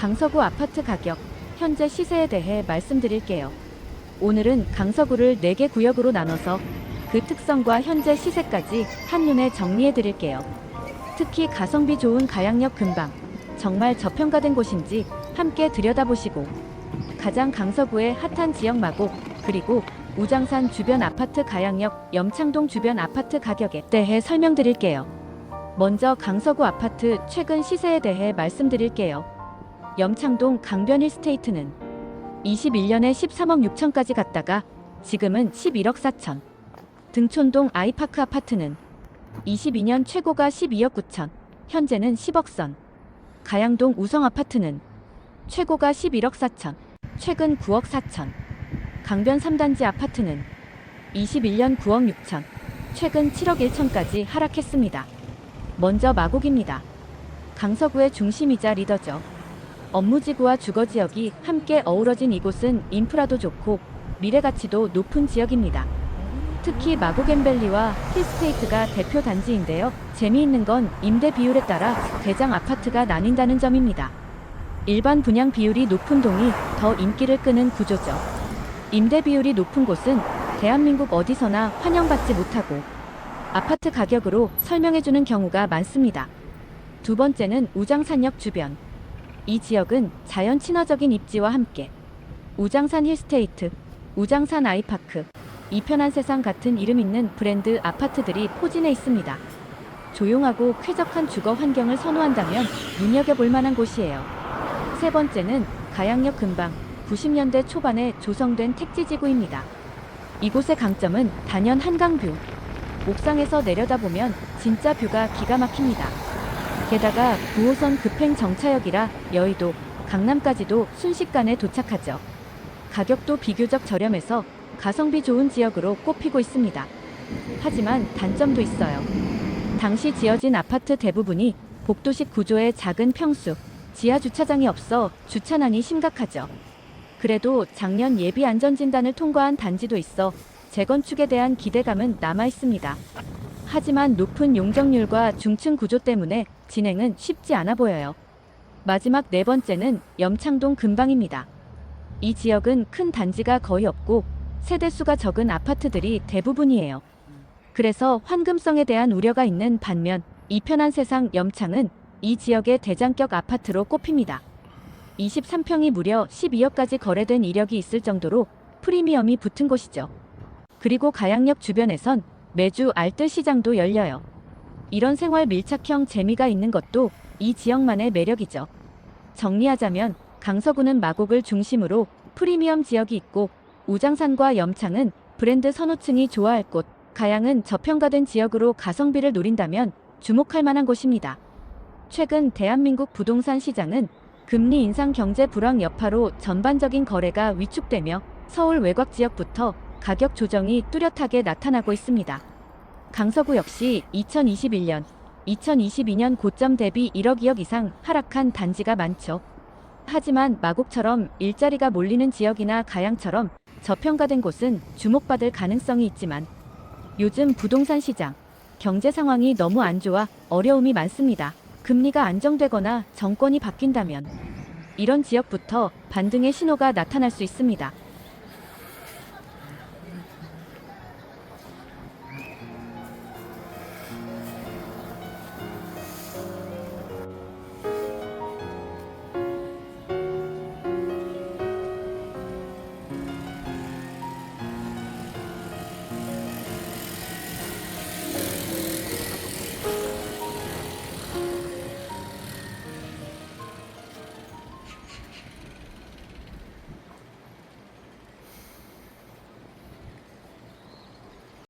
강서구 아파트 가격, 현재 시세에 대해 말씀드릴게요. 오늘은 강서구를 4개 구역으로 나눠서 그 특성과 현재 시세까지 한눈에 정리해드릴게요. 특히 가성비 좋은 가양역 근방, 정말 저평가된 곳인지 함께 들여다보시고 가장 강서구의 핫한 지역 마곡, 그리고 우장산 주변 아파트 가양역, 염창동 주변 아파트 가격에 대해 설명드릴게요. 먼저 강서구 아파트 최근 시세에 대해 말씀드릴게요. 염창동 강변 힐스테이트는 21년에 13억 6천까지 갔다가 지금은 11억 4천. 등촌동 아이파크 아파트는 22년 최고가 12억 9천, 현재는 10억 선. 가양동 우성 아파트는 최고가 11억 4천, 최근 9억 4천. 강변 3단지 아파트는 21년 9억 6천, 최근 7억 1천까지 하락했습니다. 먼저 마곡입니다. 강서구의 중심이자 리더죠. 업무지구와 주거지역이 함께 어우러진 이곳은 인프라도 좋고 미래가치도 높은 지역입니다. 특히 마곡앤밸리와 힐스테이트가 대표 단지인데요. 재미있는 건 임대 비율에 따라 대장 아파트가 나뉜다는 점입니다. 일반 분양 비율이 높은 동이 더 인기를 끄는 구조죠. 임대 비율이 높은 곳은 대한민국 어디서나 환영받지 못하고 아파트 가격으로 설명해주는 경우가 많습니다. 두 번째는 우장산역 주변. 이 지역은 자연 친화적인 입지와 함께 우장산 힐스테이트, 우장산 아이파크, 이편한 세상 같은 이름 있는 브랜드 아파트들이 포진해 있습니다. 조용하고 쾌적한 주거 환경을 선호한다면 눈여겨볼 만한 곳이에요. 세 번째는 가양역 근방, 90년대 초반에 조성된 택지지구입니다. 이곳의 강점은 단연 한강뷰. 옥상에서 내려다보면 진짜 뷰가 기가 막힙니다. 게다가 9호선 급행 정차역이라 여의도, 강남까지도 순식간에 도착하죠. 가격도 비교적 저렴해서 가성비 좋은 지역으로 꼽히고 있습니다. 하지만 단점도 있어요. 당시 지어진 아파트 대부분이 복도식 구조의 작은 평수, 지하 주차장이 없어 주차난이 심각하죠. 그래도 작년 예비 안전진단을 통과한 단지도 있어 재건축에 대한 기대감은 남아 있습니다. 하지만 높은 용적률과 중층 구조 때문에 진행은 쉽지 않아 보여요. 마지막 네 번째는 염창동 근방입니다. 이 지역은 큰 단지가 거의 없고 세대수가 적은 아파트들이 대부분이에요. 그래서 환금성에 대한 우려가 있는 반면 이편한 세상 염창은 이 지역의 대장격 아파트로 꼽힙니다. 23평이 무려 12억까지 거래된 이력이 있을 정도로 프리미엄이 붙은 곳이죠. 그리고 가양역 주변에선 매주 알뜰 시장도 열려요. 이런 생활 밀착형 재미가 있는 것도 이 지역만의 매력이죠. 정리하자면 강서구는 마곡을 중심으로 프리미엄 지역이 있고 우장산과 염창은 브랜드 선호층이 좋아할 곳, 가양은 저평가된 지역으로 가성비를 노린다면 주목할 만한 곳입니다. 최근 대한민국 부동산 시장은 금리 인상 경제 불황 여파로 전반적인 거래가 위축되며 서울 외곽 지역부터 가격 조정이 뚜렷하게 나타나고 있습니다. 강서구 역시 2021년, 2022년 고점 대비 1억 2억 이상 하락한 단지가 많죠. 하지만 마곡처럼 일자리가 몰리는 지역이나 가양처럼 저평가된 곳은 주목받을 가능성이 있지만 요즘 부동산 시장, 경제 상황이 너무 안 좋아 어려움이 많습니다. 금리가 안정되거나 정권이 바뀐다면 이런 지역부터 반등의 신호가 나타날 수 있습니다.